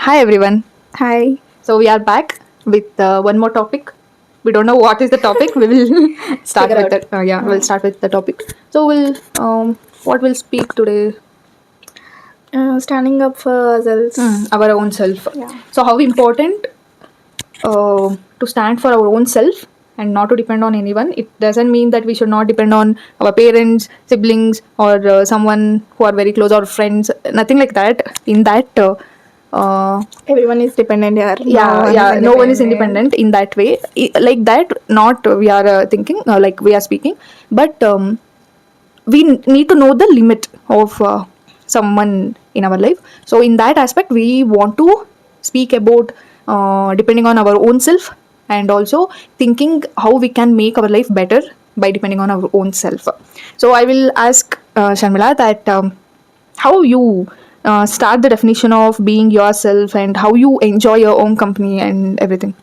Hi everyone. Hi. So we are back with one more topic. We don't know what is the topic. We will start Figure with out. that. We'll start with the topic. So we'll what we'll speak today. Standing up for ourselves. Our own self. Yeah. So how important to stand for our own self and not to depend on anyone. It doesn't mean that we should not depend on our parents, siblings, or someone who are very close or friends. Nothing like that. In that. Everyone is dependent here. No Yeah, one is yeah, no one is independent. independent in that way. Like that, not we are thinking, like we are speaking, but we need to know the limit of someone in our life. So in that aspect we want to speak about depending on our own self, and also thinking how we can make our life better by depending on our own self. So I will ask Sharmila that how you start the definition of being yourself and how you enjoy your own company and everything.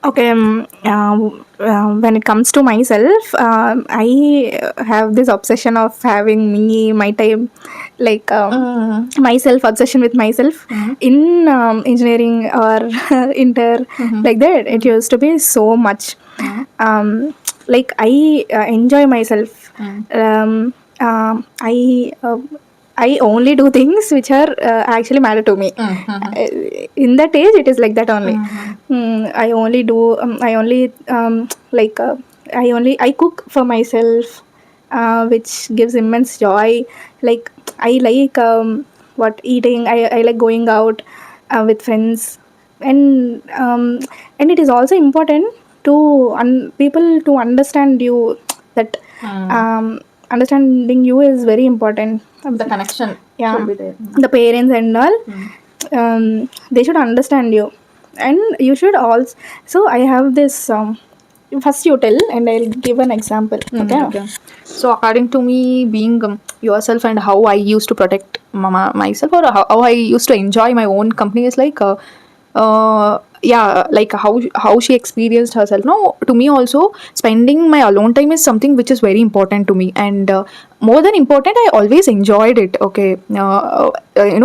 Okay. When it comes to myself, I have this obsession of having me, my time, like myself, obsession with myself in engineering or inter, like that. It used to be so much. Like I enjoy myself. I only do things which are actually matter to me. In that age, it is like that only. I only do. I only like. I cook for myself, which gives immense joy. Like I like what eating. I like going out with friends, and and it is also important to people to understand you that understanding you is very important. The connection Yeah, should be there. the parents and all, they should understand you, and you should also. So I have this. First you tell, and I'll give an example. Okay. Okay. So according to me, being yourself and how I used to protect myself, or how I used to enjoy my own company is like yeah, like how she experienced herself. No, to me also spending my alone time is something which is very important to me, and more than important, I always enjoyed it. Okay,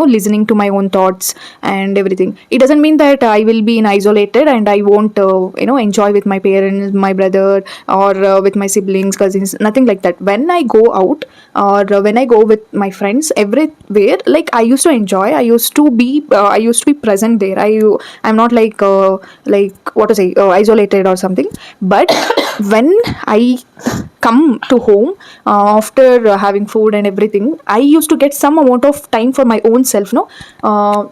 listening to my own thoughts and everything. It doesn't mean that I will be in isolated and I won't enjoy with my parents, my brother, or with my siblings, cousins. Nothing like that. When I go out, or when I go with my friends everywhere, like I used to enjoy. I used to be present there. I'm not like what to say, isolated or something. But when I come to home after having food and everything, I used to get some amount of time for my own self. No,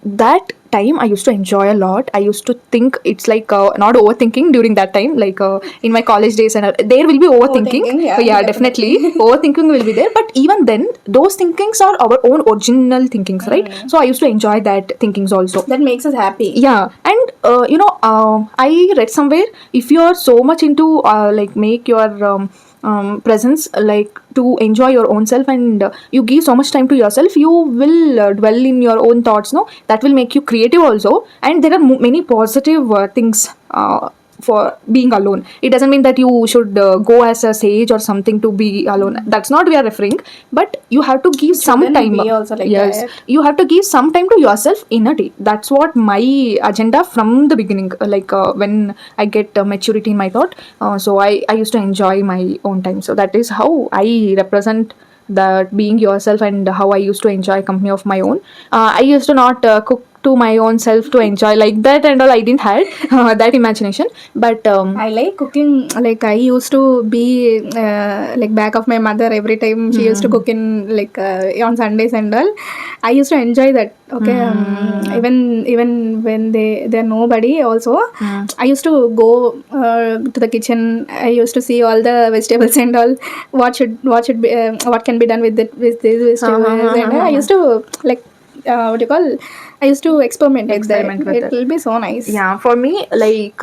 that time I used to enjoy a lot. I used to think, it's like not overthinking during that time, like in my college days, and there will be overthinking. Overthinking, yeah, Yeah, definitely definitely. overthinking will be there, but even then those thinkings are our own original thinkings, right? So I used to enjoy that thinkings also. That makes us happy. Yeah, and I read somewhere, if you are so much into like make your presence, like to enjoy your own self, and you give so much time to yourself, you will dwell in your own thoughts. No, that will make you creative also, and there are many positive things for being alone. It doesn't mean that you should go as a sage or something to be alone. That's not we are referring, but you have to give some Shouldn't time. be also like Yes, that. you have to give some time to yourself in a day. That's what my agenda from the beginning, like when I get maturity in my thought. So I used to enjoy my own time. So that is how I represent that being yourself, and how I used to enjoy company of my own. I used to not cook to my own self to enjoy like that and all. I didn't had that imagination, but I like cooking. Like I used to be like back of my mother every time she used to cook in like on Sundays and all. I used to enjoy that. Okay, even when they're nobody also, I used to go to the kitchen. I used to see all the vegetables and all. What should be what can be done with these vegetables, and I used to like what do you call? I used to experiment with that. experiment with It it. will be so nice. Yeah, for me, like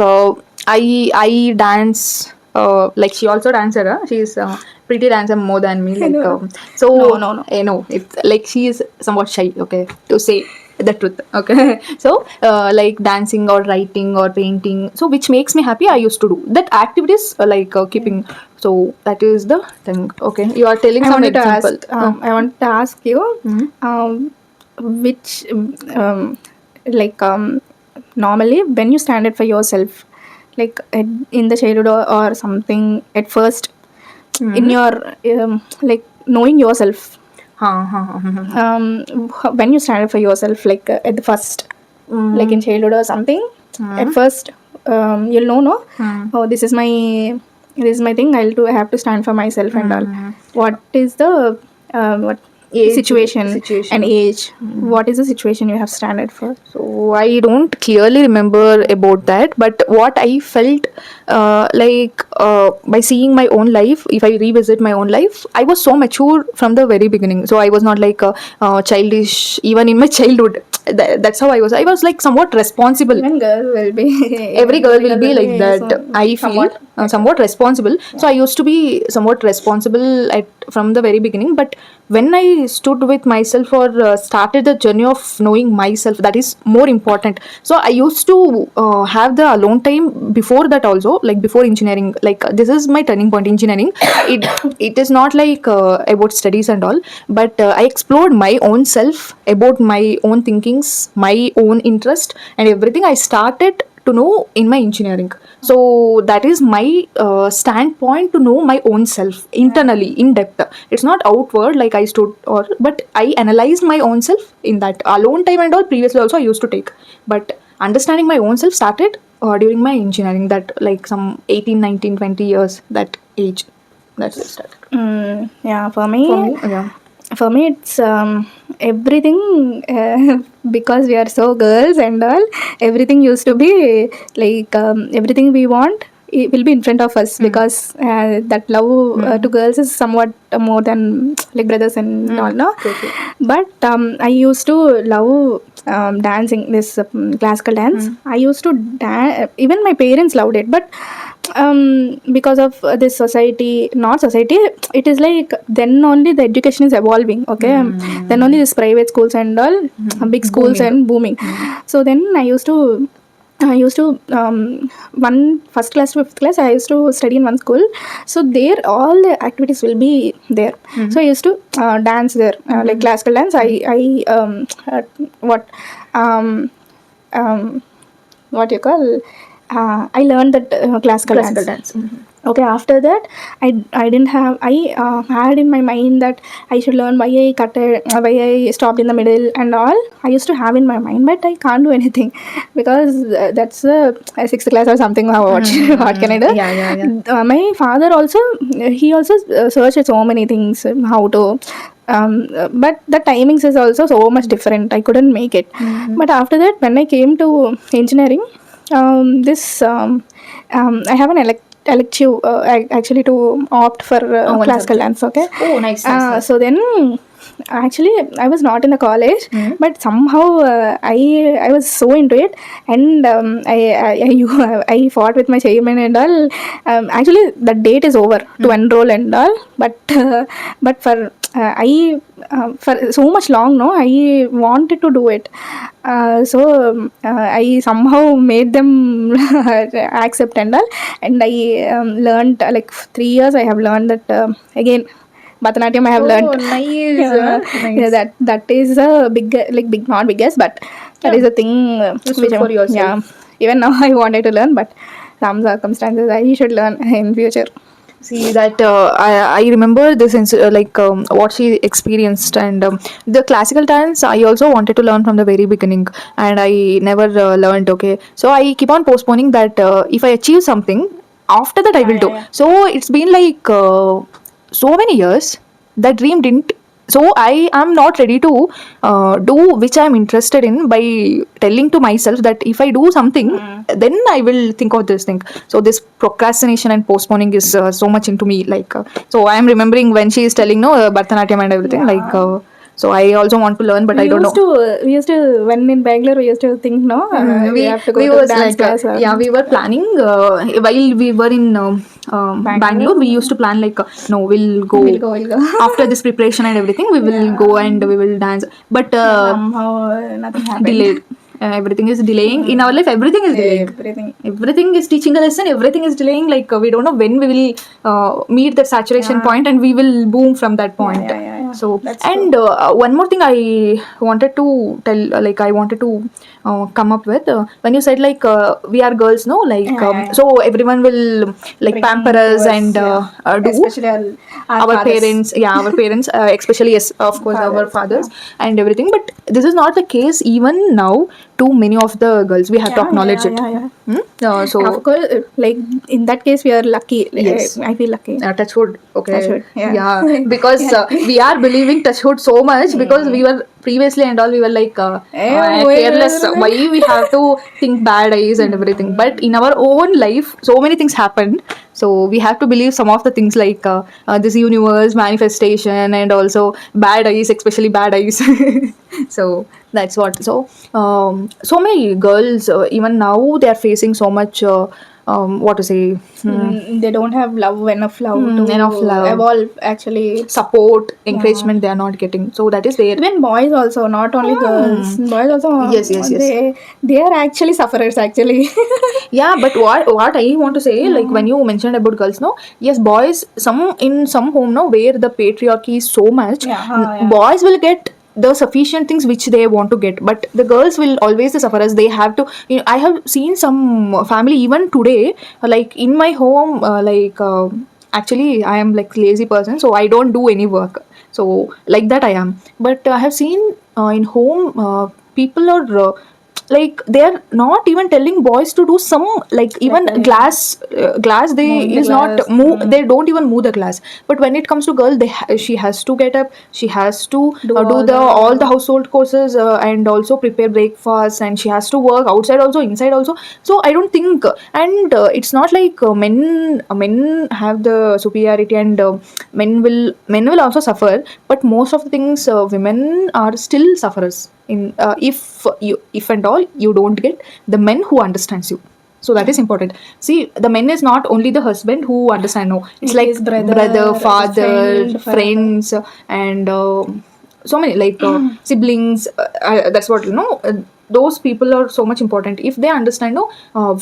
I dance. Like she also dancer. She's pretty dancer more than me. I Like know. so, No. you know, it's like she is somewhat shy. Okay, to say the truth. Okay, so like dancing or writing or painting. So which makes me happy. I used to do that activities, like keeping. So that is the thing. Okay, you are telling I some wanted to example. ask. I want to ask you, Mhm. which like normally when you stand it for yourself, like in the childhood or something at first, in your like knowing yourself, when you stand up for yourself, like at the first, like in childhood or something, at first, you'll know, no, oh, this is my thing. I have to stand for myself and all. What is the what Age situation situation. and age? What is the situation you have standed for? So I don't clearly remember about that, but what I felt by seeing my own life, if I revisit my own life, I was so mature from the very beginning. So I was not like childish even in my childhood. That's how I was. I was like somewhat responsible. Even girl will be Every girl will be like that. so I feel somewhat responsible. So I used to be somewhat responsible at from the very beginning. But when I stood with myself or started the journey of knowing myself, that is more important. So I used to have the alone time before that also, like before engineering. Like this is my turning point. Engineering, it is not like about studies and all, but I explored my own self, about my own thinkings, my own interest, and everything. I started to know in my engineering. So that is my standpoint to know my own self internally in depth. It's not outward like I stood or, but I analyzed my own self in that alone time and all. Previously also I used to take, but understanding my own self started during my engineering, that like some 18, 19, 20 years, that age. That's it started. Yeah, for me, Yeah. for me it's everything, because we are so girls and all, everything used to be like everything we want, it will be in front of us, because that love to girls is somewhat more than like brothers and all, no. Totally. But I used to love dancing, this classical dance. I used to dance, even my parents loved it, but because of this society, not society, it is like then only the education is evolving, okay. Then only this private schools and all, big schools Booming. and booming. So then I used to one first class to fifth class, I used to study in one school. So there all the activities will be there. So I used to dance there, like classical dance. I what um um what you call, I learned that classical Classical dance. dance. Okay, after that, I didn't have, I had in my mind that I should learn, why I cut it, why I stopped in the middle and all. I used to have in my mind, but I can't do anything because that's a sixth class or something. What can I do? Yeah. My father also, he also searched so many things, how to. But the timings is also so much different. I couldn't make it. But after that, when I came to engineering, this I have an elective actually to opt for One classical subject. dance. Okay. Oh, nice. So then actually I was not in the college, but somehow I was so into it, and I fought with my chairman and all. Actually the date is over to enroll and all, but but for so much long, no, I wanted to do it. I somehow made them accept and all, and I learned, like 3 years I have learned that, again, Bharatanatyam I have learned. Nice. Yeah, Nice. that is a big, like big, not biggest, but that is a thing Useful which for yourself. yeah. Even now I wanted to learn, but some circumstances I should learn in future. See that I remember this what she experienced, and the classical dance I also wanted to learn from the very beginning, and I never learned. Okay, so I keep on postponing that. If I achieve something, after that I will do. Yeah. So it's been like so many years. That dream didn't. So I am not ready to do which I am interested in by telling to myself that if I do something, then I will think of this thing. So this procrastination and postponing is so much into me. So I am remembering when she is telling no Bharatanatyam and everything. So I also want to learn, but I don't know. We used to, when in Bangalore, we used to think, no, we have to go to was dance class. yeah, we were planning while we were in Bangalore. We used to plan no, we'll go, We'll go. after this preparation and everything. We will go and we will dance, but Somehow nothing happened. delayed. Everything is delaying in our life. Everything is delaying. Everything is teaching a lesson. Everything is delaying. We don't know when we will meet that saturation point, and we will boom from that point. So, that's and one more thing I wanted to tell, like I wanted to come up with, when you said like we are girls, no, like Yeah. so everyone will like pamper Bring to us us, and yeah. do Especially our our fathers. parents, yeah, our parents, especially, yes, of course, our Fathers, yeah. fathers and everything. But this is not the case even now to many of the girls. We have to Yeah, acknowledge yeah, it. yeah, yeah. Hmm? Of So course, like in that case, we are lucky. yes, I feel lucky. touch wood. That's Okay, good. Yeah, yeah, because yeah, lucky. we are believing touch wood so much because we Mm. were previously and all we were like careless. Why Like, we have to think bad eyes and everything? But in our own life, so many things happened. So we have to believe some of the things like this universe manifestation and also bad eyes, especially bad eyes. So that's what. So so many girls even now they are facing so much. What to say? they don't have love, enough love Enough to love, evolve. Actually, support, yeah. encouragement they are not getting. So that is where. Even boys also, not only girls. Hmm. Boys also, Yes, yes, yes. they are actually sufferers. Actually, Yeah, but what I want to say, like yeah, when you mentioned about girls, no, yes, boys, some in some home, no, where the patriarchy is so much, yeah, yeah. boys will get the sufficient things which they want to get, but the girls will always the sufferers. They have to. I have seen some family even today, like in my home, like. Actually, I am like lazy person, so I don't do any work. So like that I am. But I have seen in home people are like they're not even telling boys to do some like Like even glass they moving the is not glass, move, they don't even move the glass. But when it comes to girl, she has to get up, she has to do do all the all the the household courses and also prepare breakfast, and she has to work outside also, inside also. So I don't think, and it's not like men have the superiority, and men will also suffer, but most of the things women are still sufferers in if and all you don't get the men who understands you. So that is important. See, the men is not only the husband who understand, no, it's it like is brother, brother, it is father, friend, father. friends, and so many like siblings. That's what those people are so much important. If they understand, no,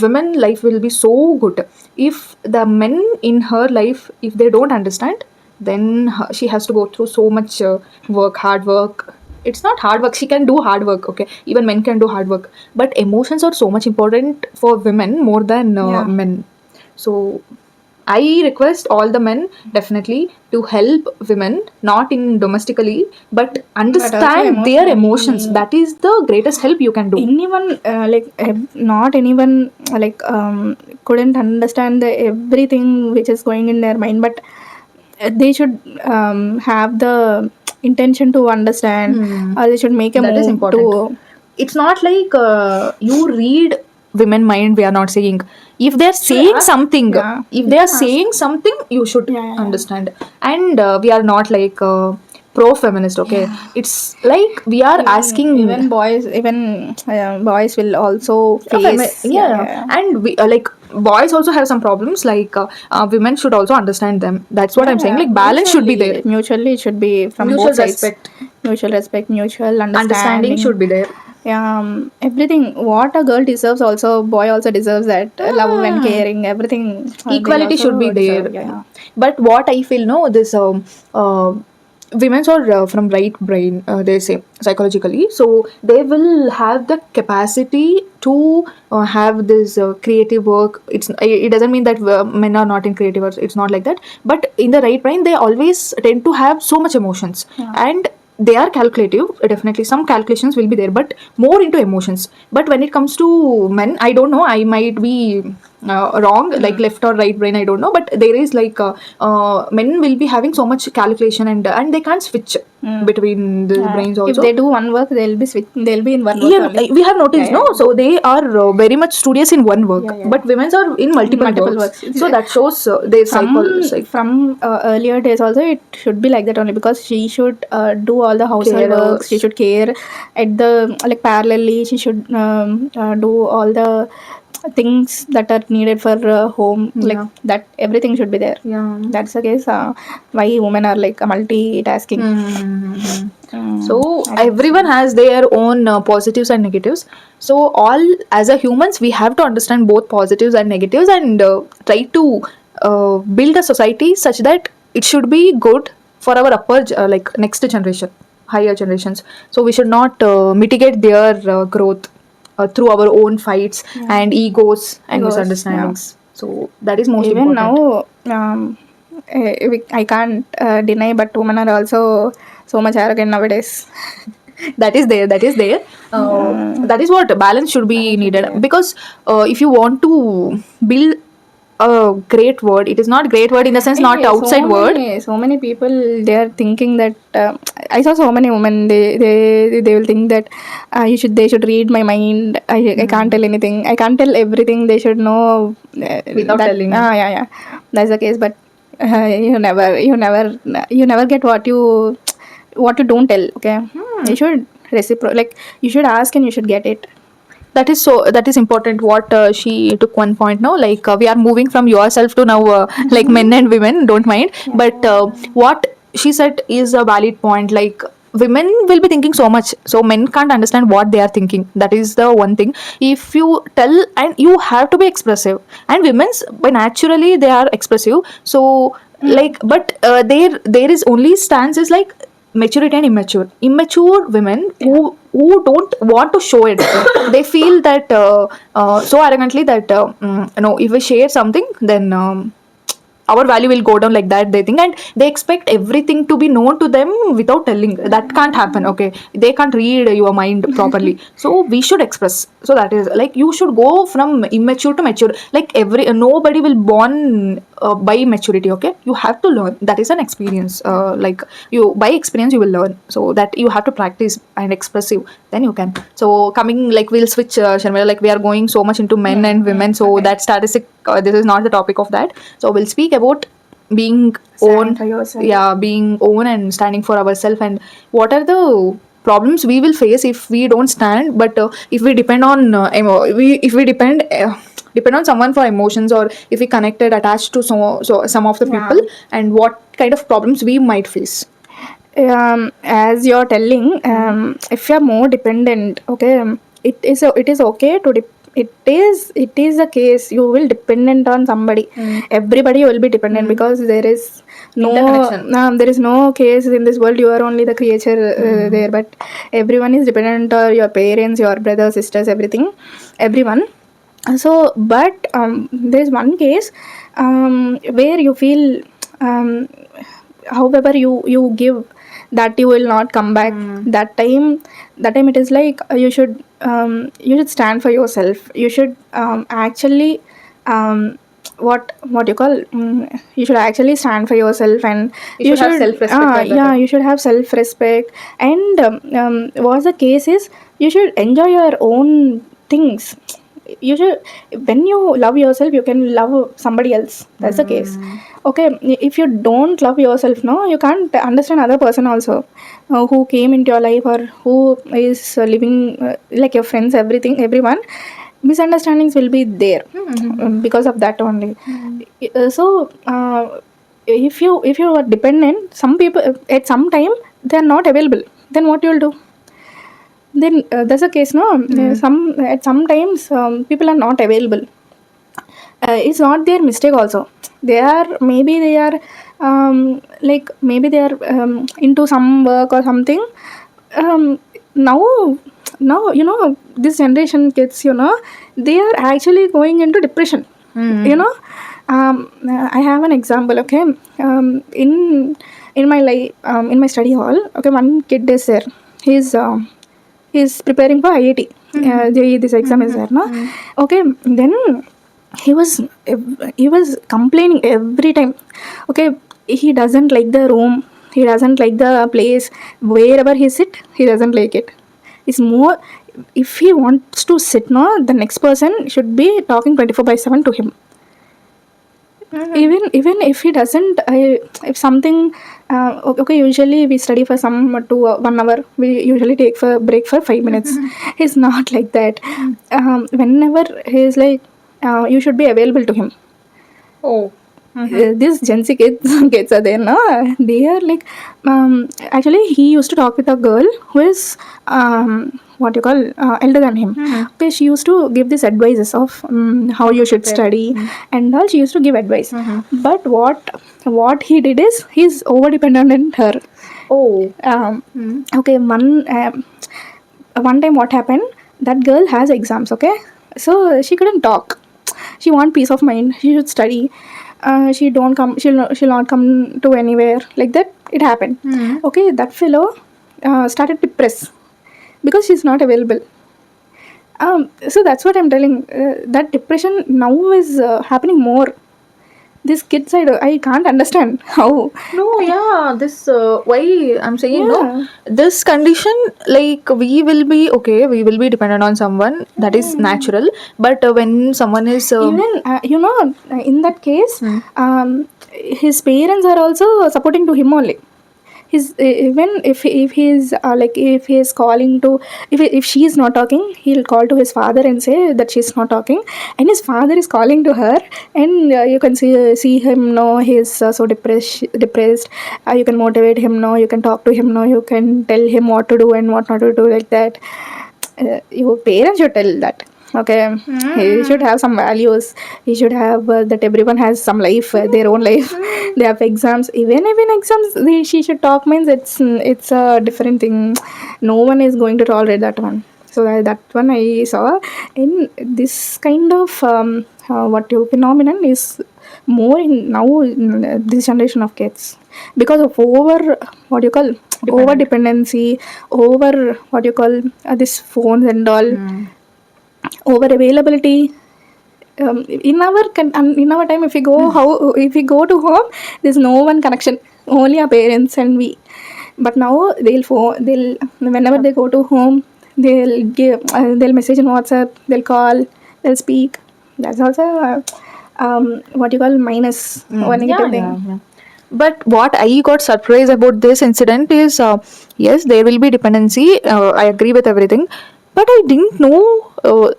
women life will be so good. If the men in her life, if they don't understand, then she has to go through so much work, hard work. It's not hard work, she can do hard work, okay, even men can do hard work, but emotions are so much important for women more than Yeah, men. So I request all the men definitely to help women, not in domestically, but but also understand their emotions. emotionally. That is the greatest help you can do. Anyone like not anyone like couldn't understand the everything which is going in their mind, but they should have the intention to understand, Hmm. or they should make a That is move important. to. It's not like you read women mind. We are not saying if they're Should saying ask, something, yeah, if we they are can ask. saying something, you should Yeah, yeah, yeah. understand. And we are not like pro feminist, okay, Yeah. it's like we are asking Even boys will also face, yeah, yeah, yeah, yeah. and we like boys also have some problems like women should also understand them. That's what I'm saying, Yeah, like balance should be there, mutually it should be from mutual both sides. respect, Mutual respect, mutual understanding understanding. should be there. Yeah, everything. What a girl deserves, also boy also deserves that love and Hmm. caring. Everything they Equality should be also there. deserve. Yeah, yeah. But what I feel, no, this women's are from right brain, they say psychologically, so they will have the capacity to have this creative work. It doesn't mean that men are not in creative work, it's not like that, but in the right brain they always tend to have so much emotions, Yeah. and they are calculative, definitely some calculations will be there, but more into emotions. But when it comes to men, I don't know, I might be wrong, like left or right brain, I don't know, but there is like men will be having so much calculation, and they can't switch Mm. between the Yeah. brains If also. they do one work, they'll be they'll be in one work Yeah, only. we have Yeah, noticed, yeah, no, yeah. so they are very much studious in one Yeah, work, yeah, but yeah. women's are in multiple Multiple works. works. So that shows their From earlier days also it should be like that only, because she should do all the household care. works. She should care at the like parallelly. She should do all the things that are needed for home, like Yeah, that. Everything should be there. yeah. That's the case. Why women are like multitasking. Mm-hmm. Mm, So I don't everyone see. has their own positives and negatives. So all as a humans, we have to understand both positives and negatives, and try to build a society such that it should be good for our like next generation, higher generations. So we should not mitigate their growth through our own fights and egos and Egos, yeah. misunderstandings. So that is most Even important. now, I can't deny, but women are also so much arrogant nowadays. That is there, that is there. That is what balance should be Balance should be needed, there. because if you want to build a great word, it is not great word in the sense, not Hey, outside word. so many people, they are thinking that I saw so many women, they will think that they should read my mind. I can't tell anything. I can't tell everything. They should know Without that. telling. Yeah, that's the case. But you never get what you don't tell. Okay, you should like you should ask and you should get it. That is so, that is important what she took one point, no, like we are moving from yourself to now like men and women, don't mind. But what she said is a valid point, like women will be thinking so much, so men can't understand what they are thinking. That is the one thing. If you tell, and you have to be expressive, and women's by naturally they are expressive. So like, but there is only stance is like maturity and immature women who don't want to show it. They feel that so arrogantly that no, if we share something, then our value will go down, like that they think, and they expect everything to be known to them without telling. That can't happen. Okay, they can't read your mind properly. So we should express. So that is like, you should go from immature to mature. Like every nobody will born by maturity. Okay, you have to learn. That is an experience. Like you, by experience you will learn. So that you have to practice and expressive, then you can. So coming, like we'll switch, Sharmila, like we are going so much into men and women, so Okay. that statistic, this is not the topic of that. So we'll speak about being Standing own. for yourself. Yeah, being own and standing for ourselves, and what are the problems we will face if we don't stand. But if we depend on if we depend on someone for emotions, or if we connected, attached to some of the Yeah. people, and what kind of problems we might face. As you're telling, if you're more dependent, okay, it is okay to it is a case you will dependent on somebody. Everybody will be dependent because there is Interconnection. there is no case in this world you are only the creature there, but everyone is dependent on your parents, your brothers, sisters, everyone. So but there's one case where you feel um, however you give, that you will not come back. That time it is like you should stand for yourself. You should actually what you call you should actually stand for yourself, and You should have self-respect at that yeah, time. you should have self respect. And what the case is, you should enjoy your own things. You should, when you love yourself, you can love somebody else. That's the case. Okay, if you don't love yourself, no, you can't understand other person also, who came into your life, or who is living, like your friends, everyone. Misunderstandings will be there because of that only. So if you are dependent, some people at some time they are not available, then what you will do? Then that's a case, no. Some at sometimes people are not available. It's not their mistake also. They are like maybe they are into some work or something. Now this generation kids, they are actually going into depression. you know I have an example. Okay, in my life, in my study hall, okay, one kid is there. He's preparing for IIT. This exam is there, no? Okay, then he was he was complaining every time. Okay, he doesn't like the room. He doesn't like the place. Wherever he sit, he doesn't like it. It's more, if he wants to sit, no, the next person should be talking 24/7 to him. Even if he doesn't, if something okay, usually we study for some 1 hour. We usually take for break for 5 minutes. He's not like that. Whenever he's like, you should be available to him. Oh. these Gen Z kids, kids are there now. They are like, actually, he used to talk with a girl who is, what you call, elder than him. Okay, she used to give these advices of how you should study and all. She used to give advice. But what he did is he's over dependent on her. Oh. Okay, one time what happened, that girl has exams, okay, so she couldn't talk. She want peace of mind, she should study. She don't come, she'll not come to anywhere like that. It happened. Okay, that fellow started depressed because she's not available. So that's what I'm telling, that depression now is happening more. This kids, I can't understand how. No, yeah, this why I'm saying no. Yeah. This condition, like we will be okay, we will be dependent on someone, that is natural. But when someone is Even in that case, his parents are also supporting to him only. His even if he's like, if he is calling to, if she is not talking, he'll call to his father and say that she's not talking, and his father is calling to her, and you can see him, no, he's so depressed. You can motivate him, no, you can talk to him, no, you can tell him what to do and what not to do, like that. Your parents should tell that. Okay, he should have some values. He should have that everyone has some life, their own life. They have exams. Even exams, she should talk, means it's a different thing. No one is going to tolerate that one. So that one I saw. In this kind of what you phenomenon is more in now in this generation of kids, because of over, what you call, over dependency, over, what you call, this phones and all, over availability. In our time, if we go, if we go to home, there's no one connection, only our parents and we. But now they'll whenever they go to home, they'll message in WhatsApp, they'll call, they'll speak. That's also what you call minus, one negative thing. yeah. But what I got surprised about this incident is, yes, there will be dependency. I agree with everything, but I didn't know.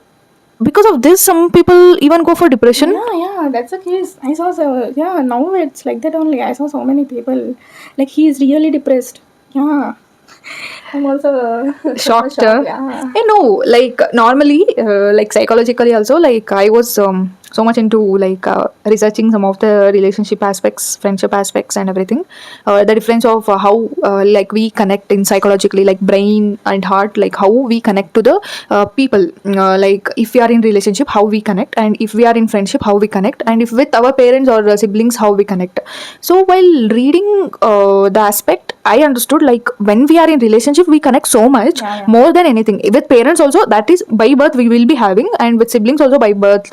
Because of this, some people even go for depression. Yeah, that's the case. I saw so, yeah, now it's like that only. I saw so many people, like, he's really depressed. Yeah, I'm also Shocked. Yeah. I know, like normally, like psychologically also, like I was so much into like researching some of the relationship aspects, friendship aspects, and everything. The difference of how like we connect in psychologically, like brain and heart, like how we connect to the people. Like if we are in relationship, how we connect, and if we are in friendship, how we connect, and if with our parents or siblings, how we connect. So while reading the aspect, I understood like when we are in relationship, we connect so much more than anything. With parents also, that is by birth we will be having, and with siblings also by birth,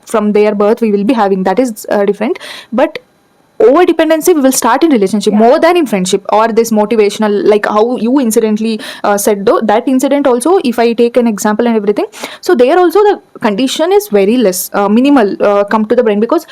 from their birth we will be having. That is different. But over dependency we will start in relationship more than in friendship, or this motivational, like how you incidentally said though, that incident also, if I take an example and everything, so there also the condition is very less, minimal, come to the brain, because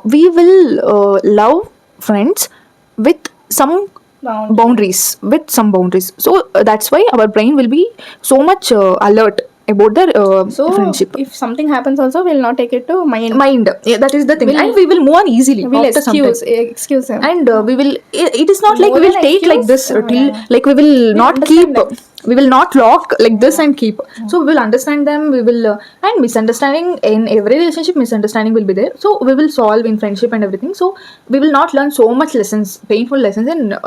we will love friends with some boundaries, with some boundaries. So that's why our brain will be so much alert about the So friendship. if something happens, also we'll not take it to Mind, yeah, that is the thing, and we will move on easily we'll after some time. excuse him. And we will, it is not like More we will than take like excuse, this till, yeah. like we will not keep, understand them. we will not lock like this and keep. So we will understand them, we will and misunderstanding in every relationship, misunderstanding will be there, so we will solve in friendship and everything. So we will not learn so much lessons, painful lessons in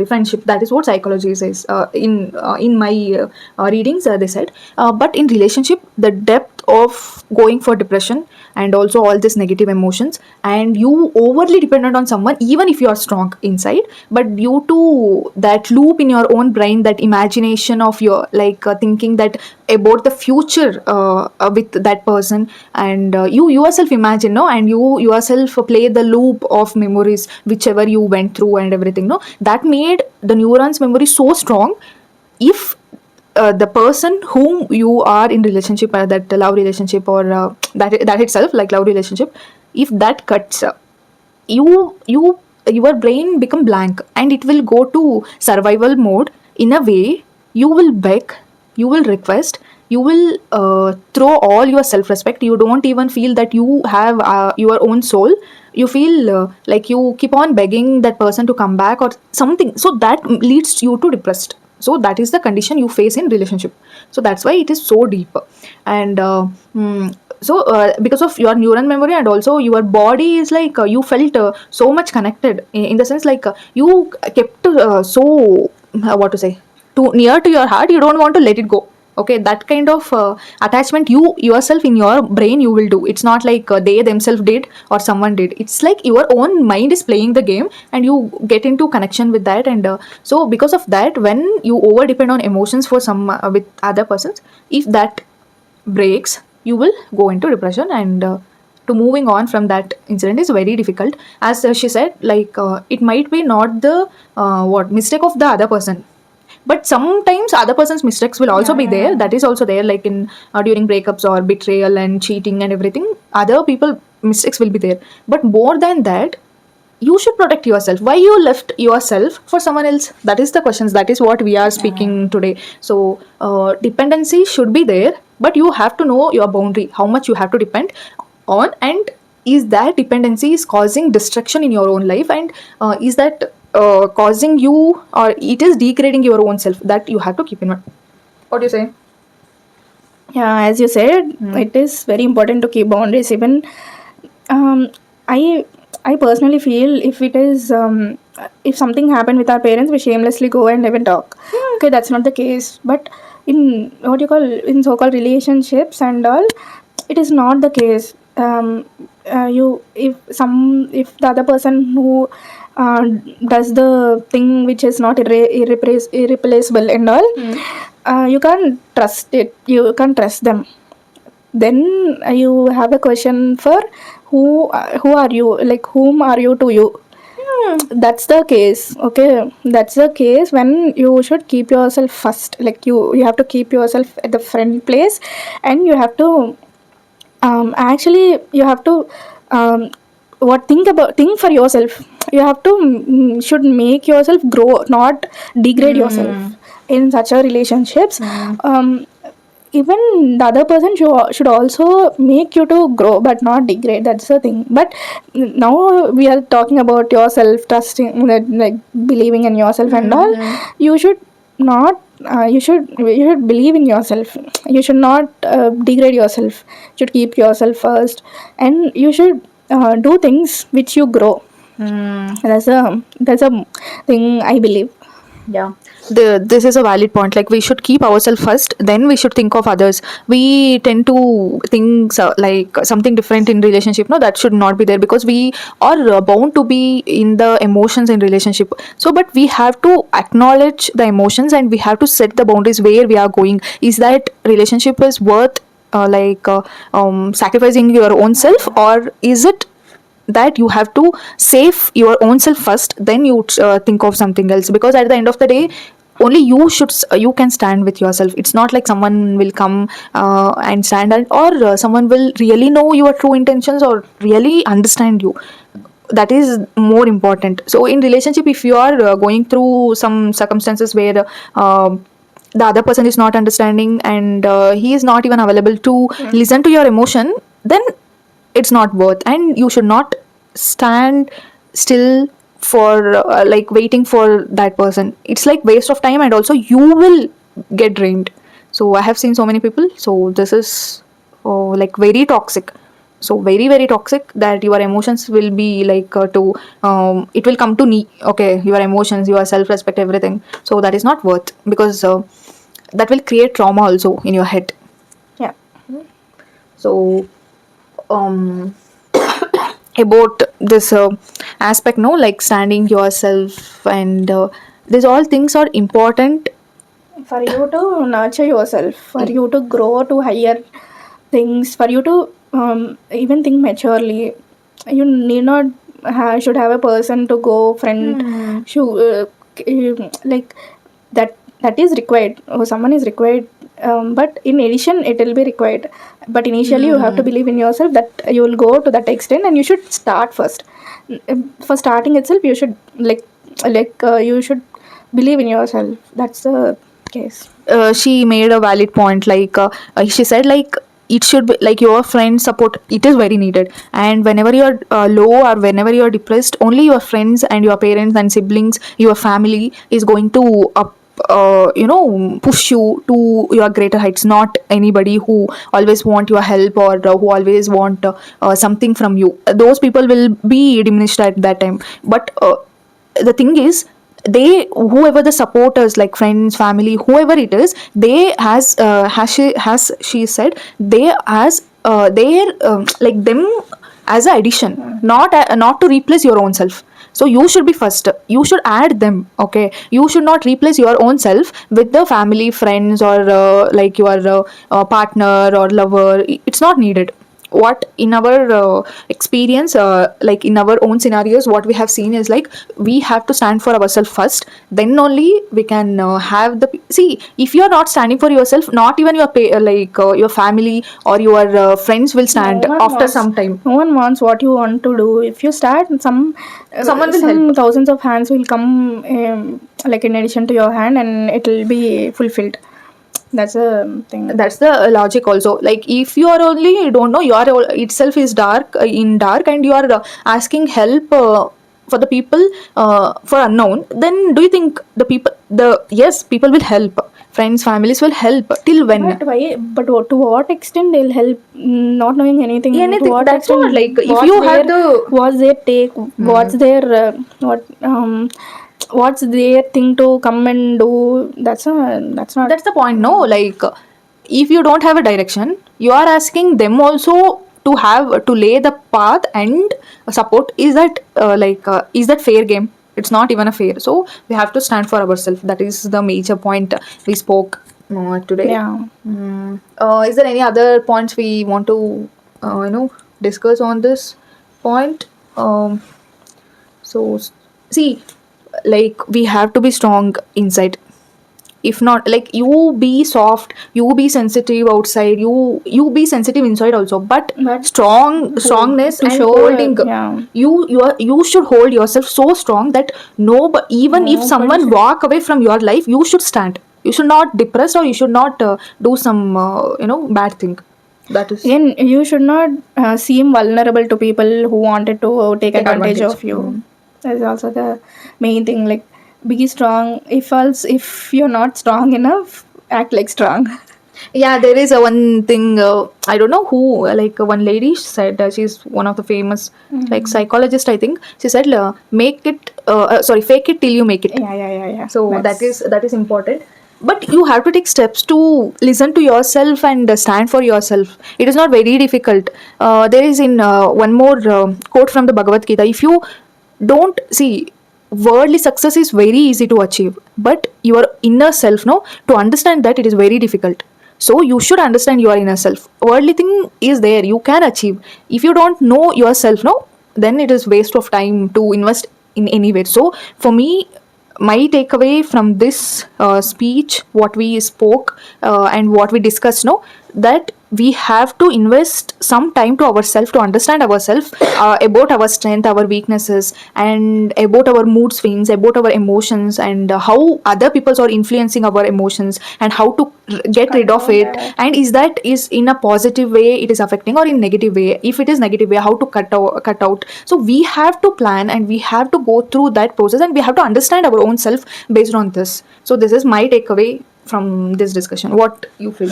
friendship. That is what psychology says, in my readings, they said. But in relationship, the depth of going for depression and also all these negative emotions, and you overly dependent on someone, even if you are strong inside, but due to that loop in your own brain, that imagination of your, like thinking that about the future with that person, and you yourself imagine, no, and you yourself play the loop of memories whichever you went through and everything, no, that made the neurons memory so strong. If the person whom you are in relationship, that love relationship, or that itself, like love relationship, if that cuts, your brain become blank, and it will go to survival mode. In a way, you will beg, you will request, you will throw all your self respect. You don't even feel that you have your own soul. You feel like you keep on begging that person to come back or something, so that leads you to depressed. So that is the condition you face in relationship. So that's why it is so deep. And because of your neural memory, and also your body is like you felt so much connected in the sense like you kept so what to say, too near to your heart, you don't want to let it go. Okay, that kind of attachment you yourself in your brain you will do. It's not like they themselves did or someone did. It's like your own mind is playing the game and you get into connection with that. And so because of that, when you over depend on emotions for some with other persons, if that breaks, you will go into depression. And to moving on from that incident is very difficult. As she said, like it might be not the what mistake of the other person, but sometimes other person's mistakes will also be there. That is also there, like in during breakups or betrayal and cheating and everything, other people mistakes will be there. But more than that, you should protect yourself. Why you left yourself for someone else? That is the questions, that is what we are speaking today. So dependency should be there, but you have to know your boundary, how much you have to depend on. And is that dependency is causing destruction in your own life, and is that causing you, or it is degrading your own self? That you have to keep in mind. What do you say? Yeah, as you said, it is very important to keep boundaries. Even um, I I personally feel if something happened with our parents, we shamelessly go and even talk. Okay, that's not the case. But in what you call in so-called relationships and all, it is not the case. You if the other person who uh, does the thing which is not irreplaceable and all, you can't trust it. You can't trust them. Then you have a question for who are you, like whom are you to you. That's the case. Okay, that's the case when you should keep yourself first. Like you have to keep yourself at the front place, and you have to actually you have to think for yourself. You have to should make yourself grow, not degrade yourself in such a relationships. Even the other person should also make you to grow but not degrade. That's the thing. But now we are talking about yourself trusting, like believing in yourself and all. You should not you should believe in yourself. You should not degrade yourself. You should keep yourself first, and you should do things which you grow. That's a thing I believe. Yeah, this is a valid point. Like we should keep ourselves first, then we should think of others. We tend to think like something different in relationship. No, that should not be there, because we are bound to be in the emotions in relationship. So, but we have to acknowledge the emotions, and we have to set the boundaries where we are going. Is that relationship is worth sacrificing your own self, or is it that you have to save your own self first, then you think of something else? Because at the end of the day, only you should you can stand with yourself. It's not like someone will come and stand or someone will really know your true intentions or really understand you. That is more important. So in relationship, if you are going through some circumstances where the other person is not understanding, and he is not even available to listen to your emotion, then it's not worth. And you should not stand still for like waiting for that person. It's like waste of time, and also you will get drained. So I have seen so many people. So this is like very toxic. So very very toxic, that your emotions will be like to it will come to knee. Okay, your emotions, your self respect, everything. So that is not worth, because that will create trauma also in your head. Yeah. So um about this aspect, no, like standing yourself, and these all things are important. For you to nurture yourself, for you to grow to higher things, for you to even think maturely, you need not should have a person to go friend. Like that is required, or someone is required. But in addition, it will be required. But initially, you have to believe in yourself that you will go to that extent, and you should start first. For starting itself, you should you should believe in yourself. That's the case. she made a valid point. She said, like, it should be like your friend support, it is very needed. And whenever you're low or whenever you're depressed, only your friends and your parents and siblings, your family is going to up push you to your greater heights, not anybody who always want your help, or who always want something from you. Those people will be diminished at that time. But the thing is, they, whoever the supporters, like friends, family, whoever it is, they has she said, they as their like them as a addition, not to replace your own self. So you should be first, you should add them. Okay, you should not replace your own self with the family, friends, or like your partner or lover. It's not needed. What in our experience, like in our own scenarios, what we have seen is, like, we have to stand for ourselves first, then only we can have the see. If you are not standing for yourself, not even your family or your friends will No stand one after wants. some time. No one wants what you want to do. If you start, Someone will some help. thousands of hands will come, like in addition to your hand, and it will be fulfilled. That's a thing. That's the logic also. Like, if you are only, you don't know, your itself is dark, in dark, and you are asking help for the people, for unknown, then do you think the people, the yes, people will help, friends, families will help, till when? But why? But to what extent they'll help? Not knowing anything. To Anything, what that's what, extent? like, if What's you their have the what's their take? What's their what's their thing to come and do? That's not. that's the point, no? Like, if you don't have a direction, you are asking them also to have to lay the path and support. Is that is that fair game? It's not even a fair. So we have to stand for ourselves. That is the major point we spoke today. Yeah. Is there any other points we want to discuss on this point? See, like, we have to be strong inside. If not, like, you be soft, you be sensitive outside, you be sensitive inside also, but But strongness to and show, holding, yeah. you should hold yourself so strong that no, but even if Nobody someone should. walk away from your life, you should stand. You should not depressed, or you should not do some bad thing. That is Again, you should not seem vulnerable to people who wanted to take take advantage advantage. of you. That's also the main thing. Like, be strong. If you're not strong enough, act like strong. Yeah, there is a one thing, I don't know who, like, one lady said, she's one of the famous, like, psychologist, I think. She said, fake it till you make it. Yeah. So That's that is important. But you have to take steps to listen to yourself and stand for yourself. It is not very difficult. There is in one more quote from the Bhagavad Gita. If you don't see, worldly success is very easy to achieve, but your inner self, no, to understand that, it is very difficult. So you should understand your inner self. Worldly thing is there, you can achieve. If you don't know yourself, no, then it is waste of time to invest in any way. So for me, my takeaway from this speech, what we spoke and what we discussed, no, that we have to invest some time to ourselves, to understand ourselves, about our strength, our weaknesses, and about our mood swings, about our emotions, and how other people are influencing our emotions, and how to get rid of control it. that. And is that is in a positive way it is affecting, or in negative way? If it is negative way, how to cut out. So we have to plan, and we have to go through that process, and we have to understand our own self based on this. So this is my takeaway from this discussion. What you feel?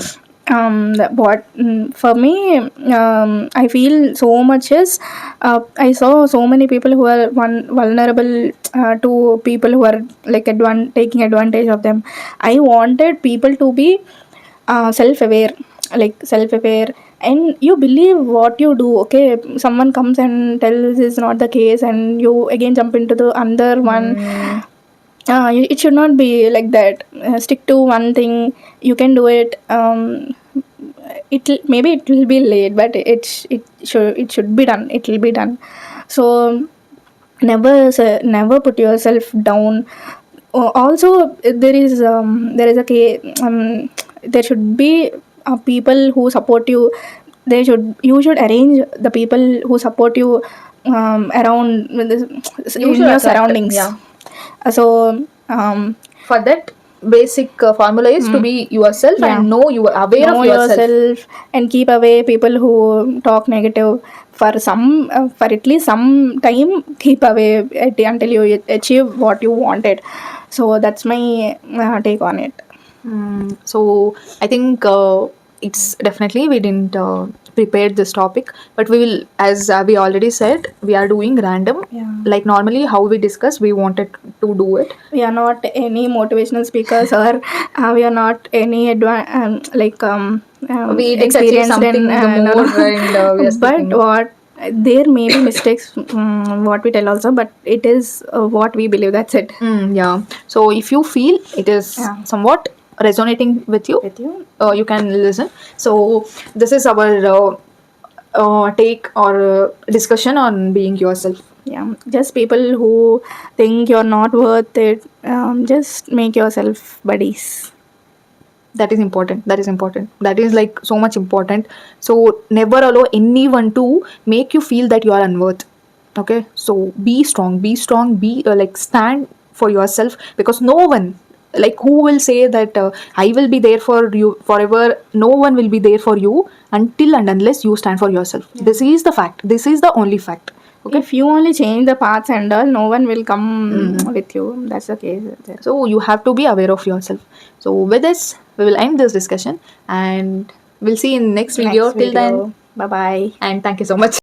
For me, I feel so much is, I saw so many people who are vulnerable to people who are like taking advantage of them. I wanted people to be self-aware, and you believe what you do. Okay, someone comes and tells is not the case, and you again jump into the other one. It should not be like that. Stick to one thing. You can do it. Maybe it will be late, but it should be done. It will be done. So never put yourself down. Also, there is a case. There should be people who support you. You should arrange the people who support you around You in should your attract, surroundings. yeah. So For that, basic formula is to be yourself Yeah. and know you are aware Know of yourself. yourself and keep away people who talk negative for some for at least some time. Keep away until you achieve what you wanted. So that's my take on it. So I think it's definitely we didn't prepare this topic, but we will, as we already said, we are doing random. Yeah. Like normally, how we discuss, we wanted to do it. We are not any motivational speakers, or we are not any We didn't achieve experienced in something no, more, no. and we are But speaking. what there may be mistakes what we tell also, but it is what we believe. That's it. Yeah. So if you feel it is Yeah. somewhat resonating with you, With you. you can listen. So this is our take or discussion on being yourself. Yeah, just people who think you're not worth it, just make yourself buddies. That is important. That is important. That is like so much important. So never allow anyone to make you feel that you are unworth. Okay. So be strong. Be strong. Be like stand for yourself, because no one, like, who will say that I will be there for you forever. No one will be there for you until and unless you stand for yourself. Yeah. This is the fact. This is the only fact. Okay. If you only change the paths and all, no one will come with you. That's the case. So you have to be aware of yourself. So with this, we will end this discussion and we'll see in next video. Next Till then, video. Bye bye. and thank you so much.